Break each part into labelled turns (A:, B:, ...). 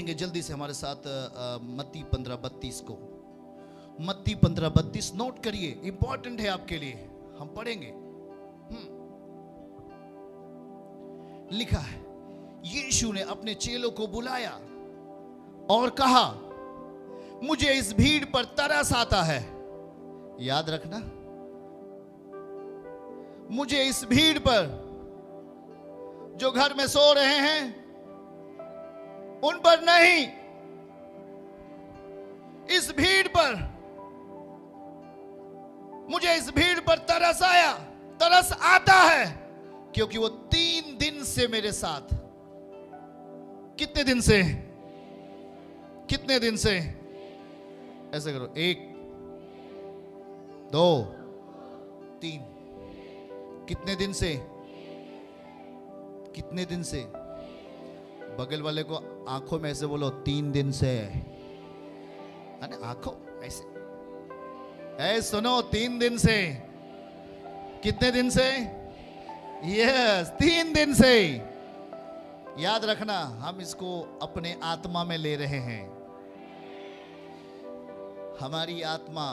A: पढ़ेंगे जल्दी से हमारे साथ मत्ती 15:32 को। मत्ती 15:32 नोट करिए, इंपॉर्टेंट है आपके लिए, हम पढ़ेंगे। लिखा है, यीशु ने अपने चेलों को बुलाया और कहा, मुझे इस भीड़ पर तरस आता है। याद रखना, मुझे इस भीड़ पर, जो घर में सो रहे हैं उन पर नहीं, इस भीड़ पर, मुझे इस भीड़ पर तरस आता है, क्योंकि वो 3 दिन से मेरे साथ। कितने दिन से? कितने दिन से? ऐसे करो, 1 2 3। कितने दिन से? कितने दिन से? बगल वाले को आंखों में ऐसे बोलो, 3 दिन से। अरे आंखों ऐसे सुनो, 3 दिन से। कितने दिन से? यस, 3 दिन से। याद रखना, हम इसको अपने आत्मा में ले रहे हैं। हमारी आत्मा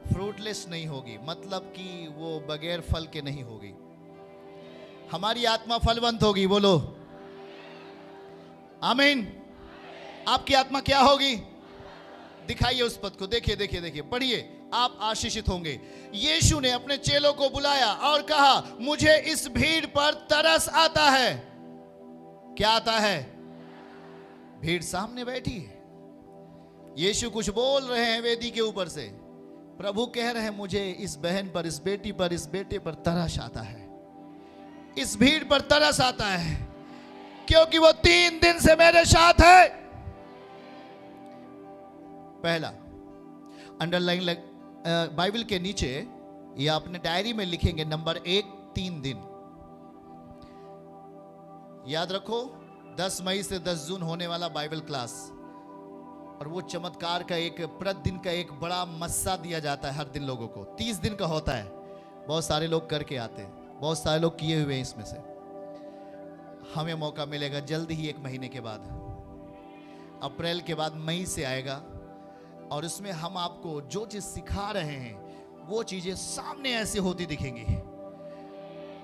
A: फ्रूटलेस नहीं होगी, मतलब कि वो बगैर फल के नहीं होगी। हमारी आत्मा फलवंत होगी। बोलो आमीन। आपकी आत्मा क्या होगी? दिखाइए उस पद को, देखिए देखिए देखिए, पढ़िए, आप आशीषित होंगे। यीशु ने अपने चेलों को बुलाया और कहा, मुझे इस भीड़ पर तरस आता है। क्या आता है? भीड़ सामने बैठी है, यीशु कुछ बोल रहे हैं वेदी के ऊपर से। प्रभु कह रहे हैं, मुझे इस बहन पर, इस बेटी पर, इस बेटे पर तरस आता है, इस भीड़ पर तरस आता है, क्योंकि वो 3 दिन से मेरे साथ है। पहला अंडरलाइन बाइबल के नीचे या अपने डायरी में लिखेंगे, नंबर 1, 3 दिन। याद रखो, 10 मई से 10 जून होने वाला बाइबल क्लास, और वो चमत्कार का एक प्रतिदिन का एक बड़ा मस्सा दिया जाता है हर दिन लोगों को। 30 दिन का होता है, बहुत सारे लोग करके आते हैं, बहुत सारे लोग किए हुए हैं इसमें से। हमें मौका मिलेगा जल्द ही, 1 महीने के बाद, अप्रैल के बाद मई से आएगा, और उसमें हम आपको जो चीज सिखा रहे हैं वो चीजें सामने ऐसे होती दिखेंगी।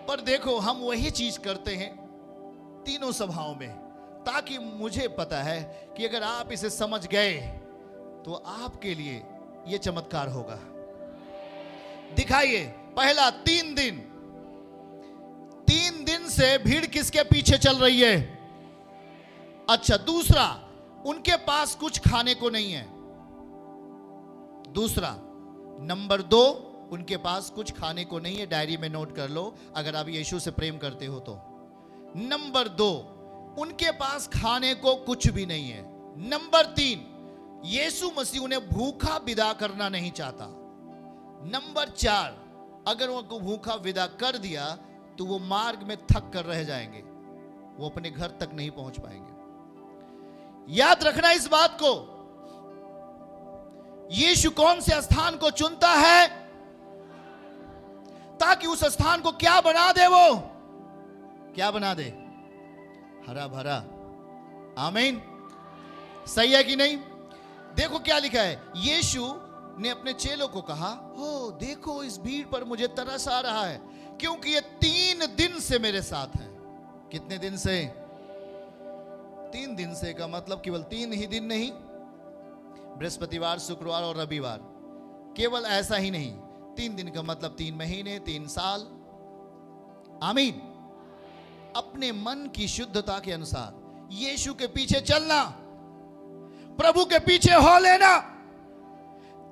A: पर देखो, हम वही चीज करते हैं तीनों सभाओं में, ताकि मुझे पता है कि अगर आप इसे समझ गए तो आपके लिए यह चमत्कार होगा। दिखाइए, पहला 3 दिन। 3 दिन से भीड़ किसके पीछे चल रही है? अच्छा, दूसरा, उनके पास कुछ खाने को नहीं है। दूसरा, नंबर 2, उनके पास कुछ खाने को नहीं है। डायरी में नोट कर लो अगर आप यीशु से प्रेम करते हो तो। नंबर 2, उनके पास खाने को कुछ भी नहीं है। नंबर 3, यीशु मसीह उन्हें भूखा विदा करना नहीं चाहता। नंबर 4, अगर उनको भूखा विदा कर दिया तो वो मार्ग में थक कर रह जाएंगे, वो अपने घर तक नहीं पहुंच पाएंगे। याद रखना इस बात को, यीशु कौन से स्थान को चुनता है ताकि उस स्थान को क्या बना दे? वो क्या बना दे? हरा भरा। आमीन। सही है कि नहीं? देखो क्या लिखा है, यीशु ने अपने चेलों को कहा, हो देखो, इस भीड़ पर मुझे तरस आ रहा है, क्योंकि ये 3 दिन से मेरे साथ है। कितने दिन से? 3 दिन से का मतलब केवल 3 ही दिन नहीं, बृहस्पतिवार, शुक्रवार और रविवार। केवल ऐसा ही नहीं, 3 दिन का मतलब 3 महीने, 3 साल। आमीन। अपने मन की शुद्धता के अनुसार यीशु के पीछे चलना, प्रभु के पीछे हो लेना।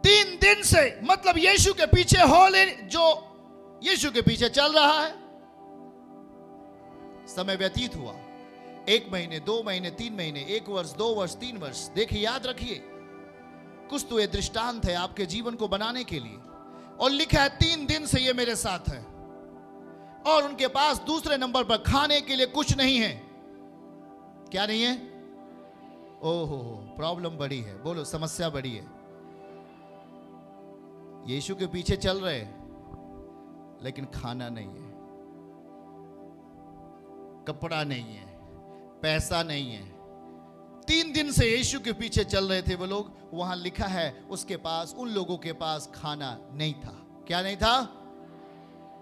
A: 3 दिन से मतलब यीशु के पीछे हो ले, जो यीशु के पीछे चल रहा है। समय व्यतीत हुआ, 1 महीने, 2 महीने, 3 महीने, 1 वर्ष, 2 वर्ष, 3 वर्ष। देखिए, याद रखिए, कुछ तो ये दृष्टांत है आपके जीवन को बनाने के लिए। और लिखा है 3 दिन से ये मेरे साथ है, और उनके पास दूसरे नंबर पर खाने के लिए कुछ नहीं है। क्या नहीं है? ओहो, प्रॉब्लम बड़ी है। बोलो, समस्या बड़ी है। यीशु के पीछे चल रहे लेकिन खाना नहीं है, कपड़ा नहीं है, पैसा नहीं है, 3 दिन से यीशु के पीछे चल रहे थे वो लोग, वहां लिखा है उसके पास, उन लोगों के पास खाना नहीं था। क्या नहीं था?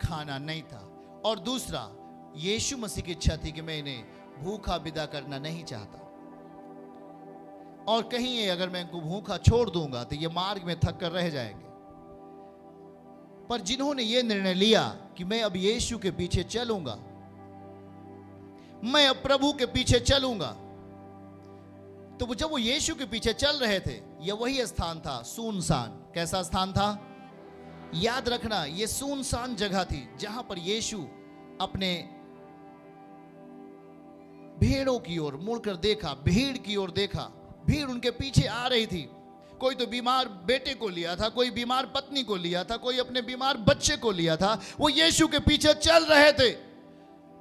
A: खाना नहीं था। और दूसरा, यीशु मसीह की इच्छा थी कि मैं इन्हें भूखा विदा करना नहीं चाहता, और कहीं ये अगर मैं इनको भूखा छोड़ दूंगा तो ये मार्ग में थक कर रह जाएंगे। पर जिन्होंने ये निर्णय लिया कि मैं अब यीशु के पीछे चलूंगा, मैं अब प्रभु के पीछे चलूंगा, तो जब वो यीशु के पीछे चल रहे थे, यह वही स्थान था सुनसान। कैसा स्थान था? याद रखना, यह सुनसान जगह थी जहां पर यीशु अपने भेड़ों की ओर मुड़कर देखा, भीड़ की ओर देखा। भीड़ उनके पीछे आ रही थी। कोई तो बीमार बेटे को लिया था, कोई बीमार पत्नी को लिया था, कोई अपने बीमार बच्चे को लिया था। वो यीशु के पीछे चल रहे थे।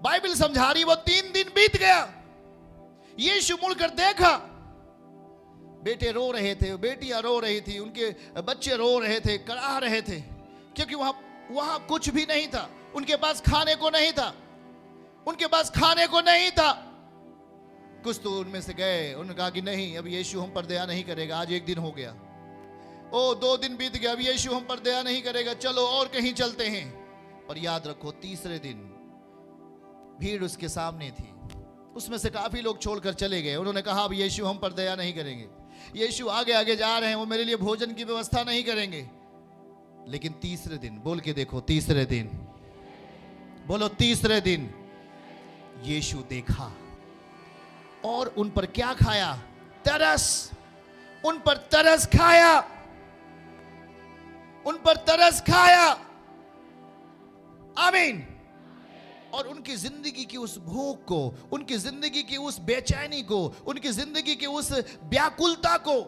A: बाइबल समझा रही, वो 3 दिन बीत गया। यीशु मुड़कर देखा, बेटे रो रहे थे, बेटियां रो रही थी, उनके बच्चे रो रहे थे, कराह रहे थे, क्योंकि वहां कुछ भी नहीं था। उनके पास खाने को नहीं था, उनके पास खाने को नहीं था। कुछ तो उनमें से गए, उन्होंने कहा कि नहीं, अब यीशु हम पर दया नहीं करेगा, आज 1 दिन हो गया, 2 दिन बीत गया, अब यीशु हम पर दया नहीं करेगा, चलो और कहीं चलते हैं। और याद रखो, तीसरे दिन भीड़ उसके सामने थी, उसमें से काफी लोग छोड़कर चले गए। उन्होंने कहा अब यीशु हम पर दया नहीं करेंगे, यीशु आगे आगे जा रहे हैं, वो मेरे लिए भोजन की व्यवस्था नहीं करेंगे। लेकिन तीसरे दिन, बोल के देखो, तीसरे दिन, बोलो तीसरे दिन, यीशु देखा और उन पर क्या खाया? तरस। उन पर तरस खाया, उन पर तरस खाया। आमीन। और उनकी जिंदगी की उस भूख को, उनकी जिंदगी की उस बेचैनी को, उनकी जिंदगी की उस व्याकुलता को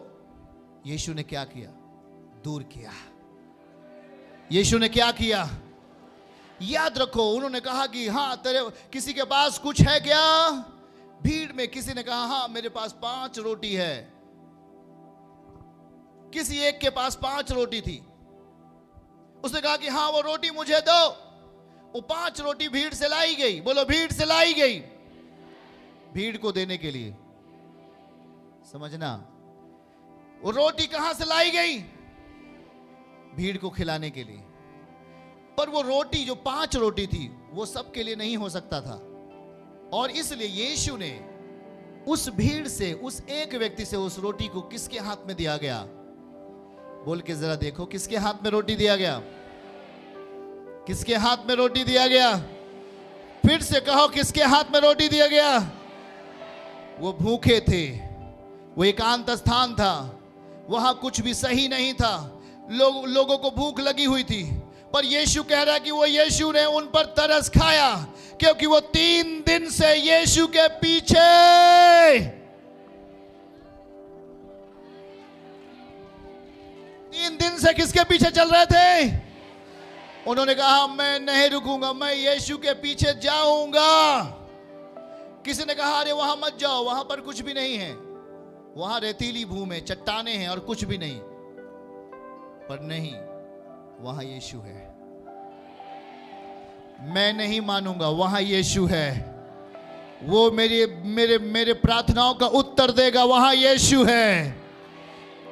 A: यीशु ने क्या किया? दूर किया। यीशु ने क्या किया? याद रखो, उन्होंने कहा कि हाँ, तेरे किसी के पास कुछ है क्या? भीड़ में किसी ने कहा हाँ, मेरे पास 5 रोटी है। किसी एक के पास 5 रोटी थी। उसने कहा कि हाँ, वो रोटी मुझे दो। वो 5 रोटी भीड़ से लाई गई। बोलो, भीड़ से लाई गई। भीड़ को देने के लिए, समझना, वो रोटी कहां से लाई गई? भीड़ को खिलाने के लिए। पर वो रोटी, जो 5 रोटी थी, वो सबके लिए नहीं हो सकता था। और इसलिए यीशु ने उस भीड़ से, उस एक व्यक्ति से उस रोटी को किसके हाथ में दिया गया? बोल के जरा देखो, किसके हाथ में रोटी दिया गया? किसके हाथ में रोटी दिया गया? फिर से कहो, किसके हाथ में रोटी दिया गया? वो भूखे थे, वो एकांत स्थान था, वहां कुछ भी सही नहीं था, लोगों को भूख लगी हुई थी। पर यीशु कह रहा है कि वो यीशु ने उन पर तरस खाया, क्योंकि वो 3 दिन से यीशु के पीछे, 3 दिन से किसके पीछे चल रहे थे? उन्होंने कहा मैं नहीं रुकूंगा, मैं यीशु के पीछे जाऊंगा। किसी ने कहा अरे वहां मत जाओ, वहां पर कुछ भी नहीं है, वहां रेतीली भूमि है, चट्टाने हैं और कुछ भी नहीं। पर नहीं, वहां यीशु है। मैं नहीं मानूंगा, वहां यीशु है। वो मेरे प्रार्थनाओं का उत्तर देगा, वहां यीशु है।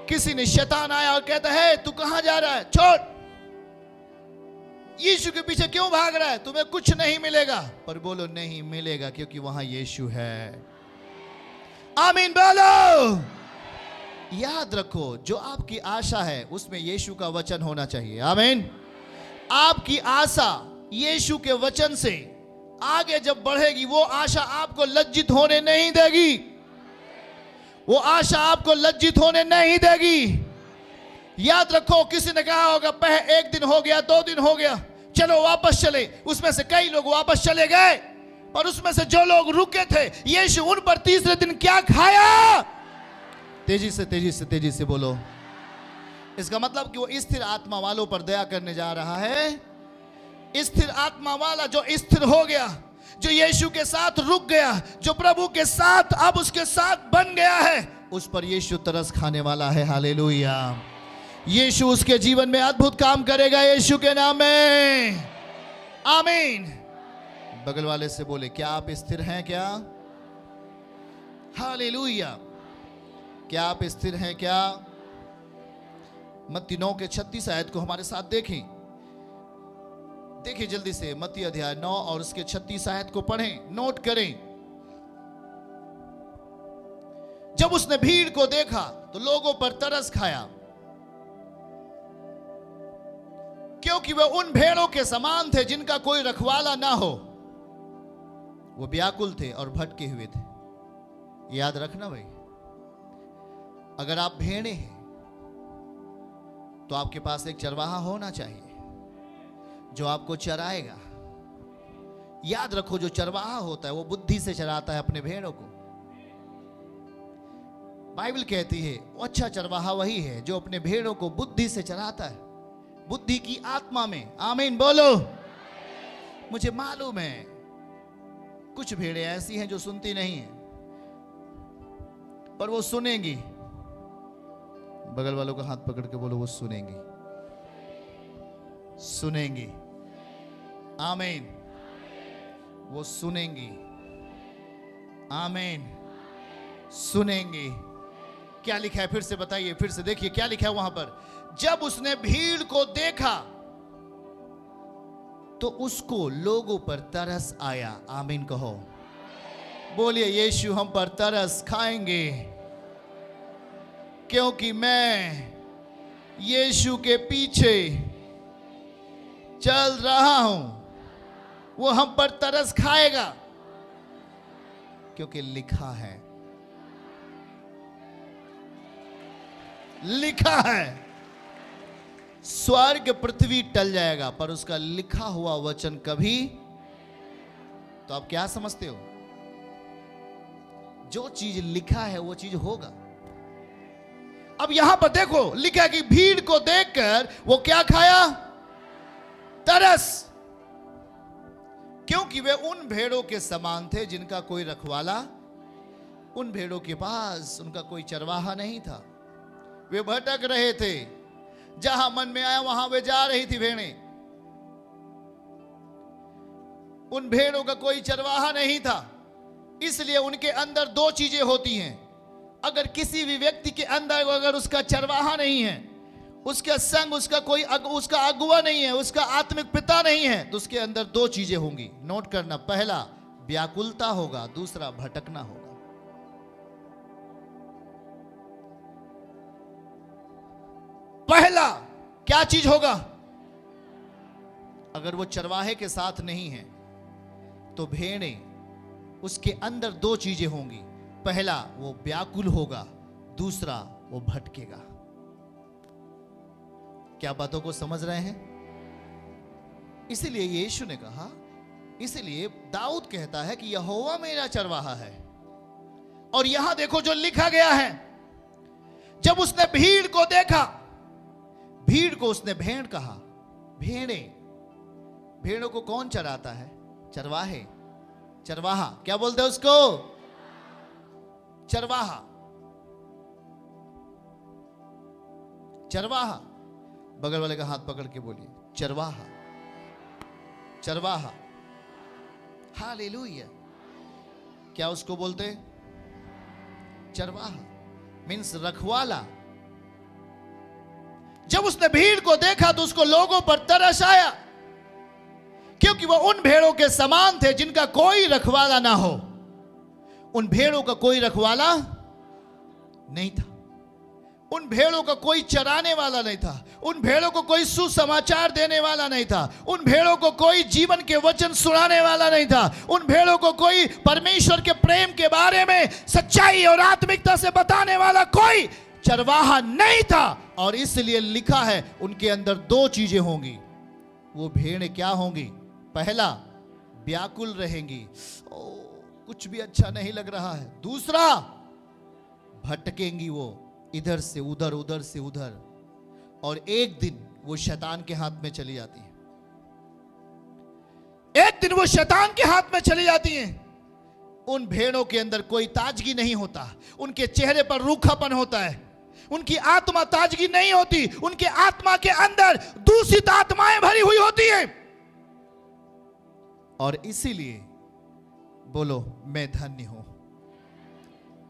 A: किसी ने, शैतान आया और कहता है तू कहां जा रहा है, छोड़, यीशु के पीछे क्यों भाग रहा है, तुम्हें कुछ नहीं मिलेगा। पर बोलो, नहीं मिलेगा, क्योंकि वहां यीशु है। आमीन बोलो। याद रखो, जो आपकी आशा है उसमें यीशु का वचन होना चाहिए। आमीन। आपकी आशा यीशु के वचन से आगे जब बढ़ेगी, वो आशा आपको लज्जित होने नहीं देगी। वो आशा आपको लज्जित होने नहीं देगी। याद रखो, किसी ने कहा होगा 1 दिन हो गया, 2 दिन हो गया, चलो वापस चले। उसमें से कई लोग वापस चले गए, पर उसमें से जो लोग रुके थे, यीशु उन पर तीसरे दिन क्या खाया? तेजी से बोलो। इसका मतलब कि वो स्थिर आत्मा वालों पर दया करने जा रहा है। स्थिर आत्मा वाला जो स्थिर हो गया, जो यीशु के साथ रुक गया, जो प्रभु के साथ अब उसके साथ बन गया है, उस पर यीशु तरस खाने वाला है। हालेलुया। यीशु उसके जीवन में अद्भुत काम करेगा, यीशु के नाम में। आमीन। बगल वाले से बोले, क्या आप स्थिर हैं क्या? हालेलुया। क्या आप स्थिर हैं? क्या मत्ती 9 के 36 आयत को हमारे साथ देखें। देखिए जल्दी से, मत्ती अध्याय 9 और उसके 36 आयत को पढ़ें, नोट करें। जब उसने भीड़ को देखा तो लोगों पर तरस खाया, क्योंकि वे उन भेड़ों के समान थे जिनका कोई रखवाला ना हो। वो व्याकुल थे और भटके हुए थे। याद रखना भाई, अगर आप भेड़े हैं तो आपके पास एक चरवाहा होना चाहिए जो आपको चराएगा। याद रखो, जो चरवाहा होता है वो बुद्धि से चराता है अपने भेड़ों को। बाइबल कहती है वो अच्छा चरवाहा वही है जो अपने भेड़ों को बुद्धि से चराता है, बुद्धि की आत्मा में। आमीन बोलो। मुझे मालूम है कुछ भेड़ें ऐसी हैं जो सुनती नहीं हैं, पर वो सुनेंगी। बगल वालों का हाथ पकड़ के बोलो, वो सुनेंगी, सुनेंगी। आमीन। वो सुनेंगी। आमीन। सुनेंगी। क्या लिखा है? फिर से बताइए, फिर से देखिए क्या लिखा है वहां पर। जब उसने भीड़ को देखा तो उसको लोगों पर तरस आया। आमीन कहो। बोलिए, यीशु हम पर तरस खाएंगे, क्योंकि मैं यीशु के पीछे चल रहा हूं। वो हम पर तरस खाएगा, क्योंकि लिखा है, लिखा है। स्वर्ग पृथ्वी टल जाएगा पर उसका लिखा हुआ वचन कभी। तो आप क्या समझते हो? जो चीज लिखा है वो चीज होगा। अब यहां पर देखो, लिखा कि भीड़ को देखकर वो क्या खाया? तरस, क्योंकि वे उन भेड़ों के समान थे जिनका कोई रखवाला। उन भेड़ों के पास उनका कोई चरवाहा नहीं था। वे भटक रहे थे, जहां मन में आया वहां वे जा रही थी भेड़ें। उन भेड़ों का कोई चरवाहा नहीं था, इसलिए उनके अंदर दो चीजें होती हैं। अगर किसी भी व्यक्ति के अंदर अगर उसका चरवाहा नहीं है, उसके संग उसका कोई उसका अगुवा नहीं है, उसका आत्मिक पिता नहीं है, तो उसके अंदर दो चीजें होंगी। नोट करना, पहला व्याकुलता होगा, दूसरा भटकना होगा। पहला क्या चीज होगा? अगर वो चरवाहे के साथ नहीं है तो भेड़ें, उसके अंदर दो चीजें होंगी। पहला वो व्याकुल होगा, दूसरा वो भटकेगा। क्या बातों को समझ रहे हैं? इसीलिए यीशु ने कहा, इसीलिए दाऊद कहता है कि यहोवा मेरा चरवाहा है। और यहां देखो जो लिखा गया है, जब उसने भीड़ को देखा, भीड़ को उसने भेड़ कहा। भेड़ों को कौन चराता है? चरवाहे, चरवाहा। क्या बोलते हैं उसको? चरवाहा, चरवाहा। बगल वाले का हाथ पकड़ के बोलिए, चरवाहा, चरवाहा। हालेलुया। क्या उसको बोलते? चरवाहा मीन्स रखवाला। जब उसने भीड़ को देखा तो उसको लोगों पर तरस आया, क्योंकि वह उन भेड़ों के समान थे जिनका कोई रखवाला ना हो। उन भेड़ों का कोई रखवाला नहीं था, उन भेड़ों का कोई चराने वाला नहीं था, उन भेड़ों को कोई सुसमाचार देने वाला नहीं था, उन भेड़ों को कोई जीवन के वचन सुनाने वाला नहीं था, उन भेड़ों को कोई परमेश्वर के प्रेम के बारे में सच्चाई और आत्मिकता से बताने वाला कोई चरवाहा नहीं था। और इसलिए लिखा है उनके अंदर दो चीजें होंगी। वो भेड़ें क्या होंगी? पहला व्याकुल रहेंगी, ओ कुछ भी अच्छा नहीं लग रहा है। दूसरा भटकेंगी, वो इधर से उधर, उधर से उधर, और एक दिन वो शैतान के हाथ में चली जाती है। एक दिन वो शैतान के हाथ में चली जाती हैं। उन भेड़ों के अंदर कोई ताजगी नहीं होता, उनके चेहरे पर रूखापन होता है, उनकी आत्मा ताजगी नहीं होती, उनके आत्मा के अंदर दूषित आत्माएं भरी हुई होती हैं। और इसीलिए बोलो, मैं धन्य हूं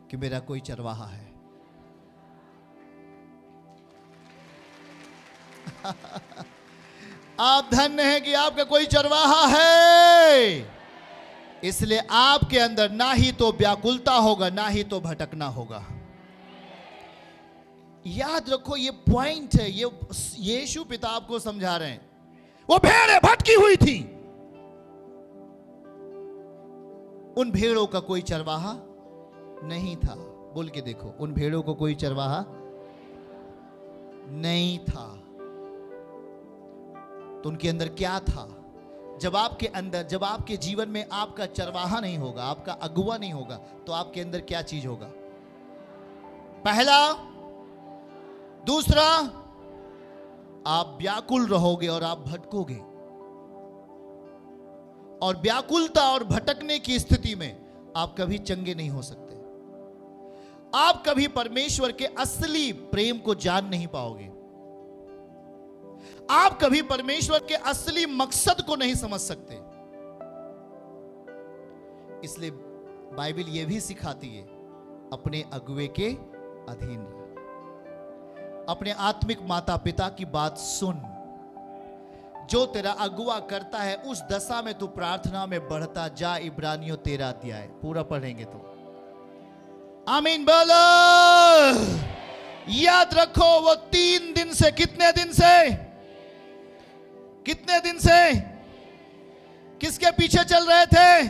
A: कि मेरा कोई चरवाहा है। आप धन्य हैं कि आपका कोई चरवाहा है, इसलिए आपके अंदर ना ही तो व्याकुलता होगा, ना ही तो भटकना होगा। याद रखो, ये पॉइंट है, ये यीशु पिता आपको समझा रहे हैं। वो भेड़ें भटकी हुई थी, उन भेड़ों का कोई चरवाहा नहीं था। बोल के देखो, उन भेड़ों को कोई चरवाहा नहीं था। तो उनके अंदर क्या था? जब आपके अंदर, जब आपके जीवन में आपका चरवाहा नहीं होगा, आपका अगुवा नहीं होगा, तो आपके अंदर क्या चीज होगा? पहला, दूसरा, आप व्याकुल रहोगे और आप भटकोगे। और व्याकुलता और भटकने की स्थिति में आप कभी चंगे नहीं हो सकते। आप कभी परमेश्वर के असली प्रेम को जान नहीं पाओगे। आप कभी परमेश्वर के असली मकसद को नहीं समझ सकते। इसलिए बाइबल यह भी सिखाती है, अपने अगुवे के अधीन रह। अपने आत्मिक माता पिता की बात सुन। जो तेरा अगुवा करता है उस दशा में तू प्रार्थना में बढ़ता जा। इब्रानियों 13 अध्याय पूरा पढ़ेंगे तो। आमीन बोलो। याद रखो, वो 3 दिन से, कितने दिन से किसके पीछे चल रहे थे?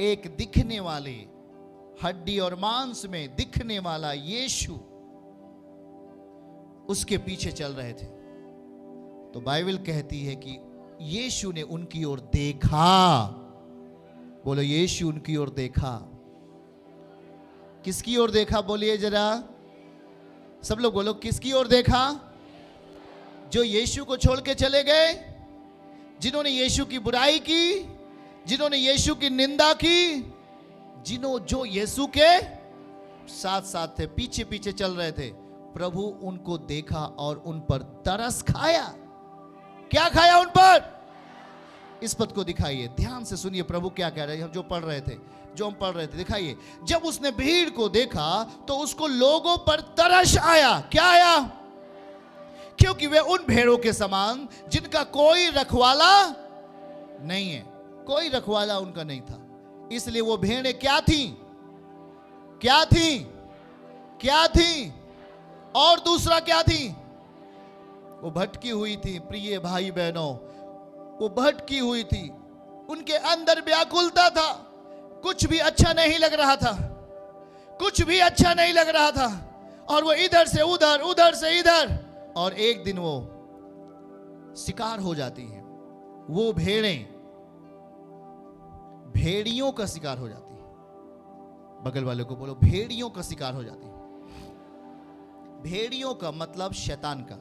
A: एक दिखने वाले, हड्डी और मांस में दिखने वाला यीशु, उसके पीछे चल रहे थे। तो बाइबल कहती है कि यीशु ने उनकी ओर देखा। बोलो, यीशु उनकी ओर देखा। किसकी ओर देखा? बोलिए जरा, सब लोग बोलो, किसकी ओर देखा? जो यीशु को छोड़ के चले गए, जिन्होंने यीशु की बुराई की, जिन्होंने यीशु की निंदा की, जो यीशु के साथ साथ थे, पीछे पीछे चल रहे थे। प्रभु उनको देखा और उन पर तरस खाया। क्या खाया उन पर? इस पद को दिखाइए, ध्यान से सुनिए प्रभु क्या कह रहे हैं। हम जो पढ़ रहे थे, दिखाइए। जब उसने भीड़ को देखा तो उसको लोगों पर तरस आया। क्या आया? क्योंकि वे उन भेड़ों के समान जिनका कोई रखवाला नहीं है। कोई रखवाला उनका नहीं था, इसलिए वो भेड़ें क्या थी? और दूसरा क्या थी? वो भटकी हुई थी। प्रिय भाई बहनों, वो भटकी हुई थी। उनके अंदर व्याकुलता था। कुछ भी अच्छा नहीं लग रहा था, और वो इधर से उधर, उधर से इधर, और एक दिन वो शिकार हो जाती हैं। वो भेड़ियों का शिकार हो जाती है। बगल वाले को बोलो, भेड़ियों का शिकार हो जाती है। भेड़ियों का मतलब शैतान का।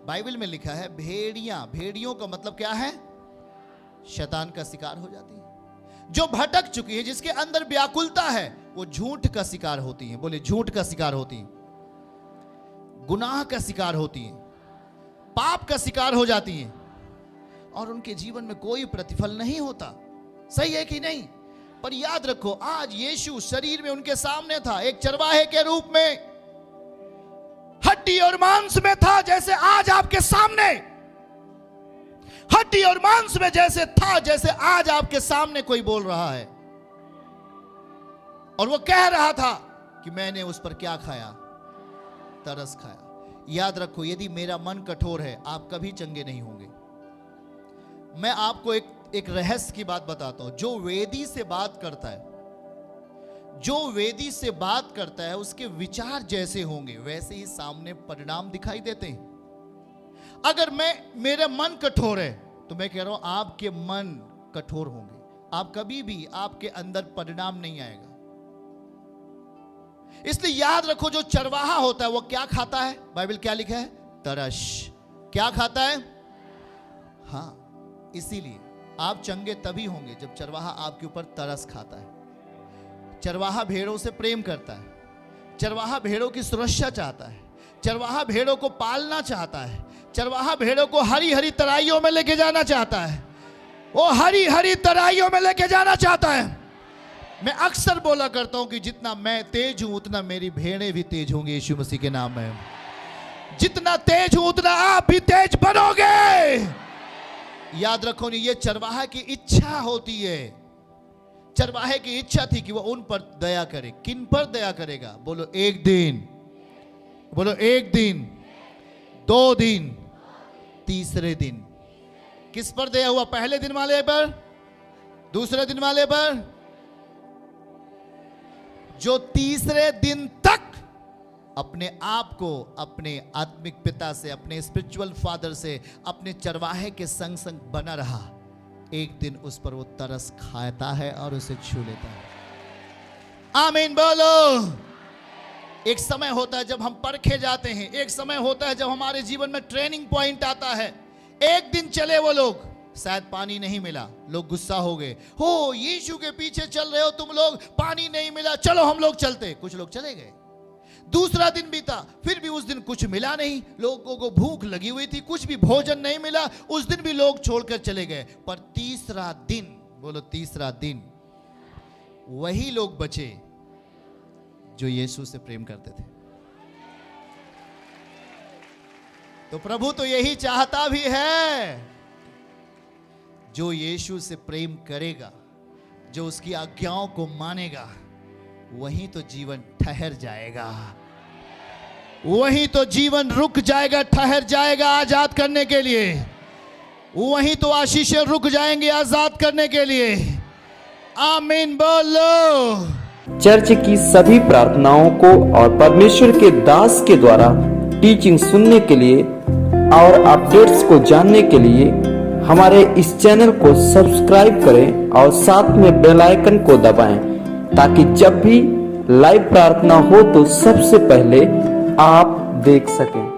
A: बाइबल में लिखा है भेड़ियों का मतलब क्या है? शैतान का शिकार हो जाती है। जो भटक चुकी है, जिसके अंदर व्याकुलता है, वो झूठ का शिकार होती है। बोले, झूठ का शिकार होती है, गुनाह का शिकार होती है, पाप का शिकार हो जाती है, और उनके जीवन में कोई प्रतिफल नहीं होता। सही है कि नहीं? पर याद रखो, आज यीशु शरीर में उनके सामने था, एक चरवाहे के रूप में, हड्डी और मांस में था, जैसे आज आपके सामने हड्डी और मांस में जैसे था, जैसे आज आपके सामने कोई बोल रहा है। और वो कह रहा था कि मैंने उस पर क्या खाया? तरस खाया। याद रखो, यदि मेरा मन कठोर है, आप कभी चंगे नहीं होंगे। मैं आपको एक रहस्य की बात बताता हूं। जो वेदी से बात करता है, उसके विचार जैसे होंगे, वैसे ही सामने परिणाम दिखाई देते हैं। अगर मेरे मन कठोर है, तो मैं कह रहा हूं आपके मन कठोर होंगे, आप कभी भी, आपके अंदर परिणाम नहीं आएगा। इसलिए याद रखो, जो चरवाहा होता है वो क्या खाता है? बाइबल क्या लिखा है? तरस। क्या खाता है? हाँ, इसीलिए आप चंगे तभी होंगे जब चरवाहा आपके ऊपर तरस खाता है। चरवाहा भेड़ों से प्रेम करता है, चरवाहा भेड़ों की सुरक्षा चाहता है, चरवाहा भेड़ों को पालना चाहता है, चरवाहा भेड़ों को हरी हरी तराइयों में लेके जाना चाहता है। वो हरी हरी तराइयों में लेके जाना चाहता है। मैं अक्सर बोला करता हूं कि जितना मैं तेज हूं, उतना मेरी भेड़ें भी तेज होंगी, यीशु मसीह के नाम में। जितना तेज हूं उतना आप भी तेज बनोगे। याद रखो नहीं, ये चरवाहा की इच्छा होती है। चरवाहे की इच्छा थी कि वो उन पर दया करे। किन पर दया करेगा? बोलो एक दिन, बोलो एक दिन, 2 दिन, तीसरे दिन। किस पर दया हुआ? पहले दिन वाले पर, दूसरे दिन वाले पर। जो तीसरे दिन तक अपने आप को अपने आत्मिक पिता से, अपने स्पिरिचुअल फादर से, अपने चरवाहे के संग संग बना रहा, एक दिन उस पर वो तरस खाता है और उसे छू लेता है। आमीन बोलो। एक समय होता है जब हम परखे जाते हैं, एक समय होता है जब हमारे जीवन में ट्रेनिंग पॉइंट आता है। एक दिन चले वो लोग, शायद पानी नहीं मिला, लोग गुस्सा हो गए, हो यीशु के पीछे चल रहे हो तुम लोग, पानी नहीं मिला, चलो हम लोग चलते। कुछ लोग चले गए। दूसरा दिन बीता, फिर भी उस दिन कुछ मिला नहीं, लोगों को भूख लगी हुई थी, कुछ भी भोजन नहीं मिला, उस दिन भी लोग छोड़कर चले गए। पर तीसरा दिन, बोलो तीसरा दिन, वही लोग बचे जो यीशु से प्रेम करते थे। तो प्रभु तो यही चाहता भी है, जो यीशु से प्रेम करेगा, जो उसकी आज्ञाओं को मानेगा, वहीं तो जीवन ठहर जाएगा, वहीं तो जीवन रुक जाएगा, ठहर जाएगा आजाद करने के लिए। वहीं तो आशीषें रुक जाएंगे आजाद करने के लिए। आमीन बोलो।
B: चर्च की सभी प्रार्थनाओं को और परमेश्वर के दास के द्वारा टीचिंग सुनने के लिए और अपडेट्स को जानने के लिए हमारे इस चैनल को सब्सक्राइब करें और साथ में बेल आइकन को दबाएं, ताकि जब भी लाइव प्रार्थना हो तो सबसे पहले आप देख सकें।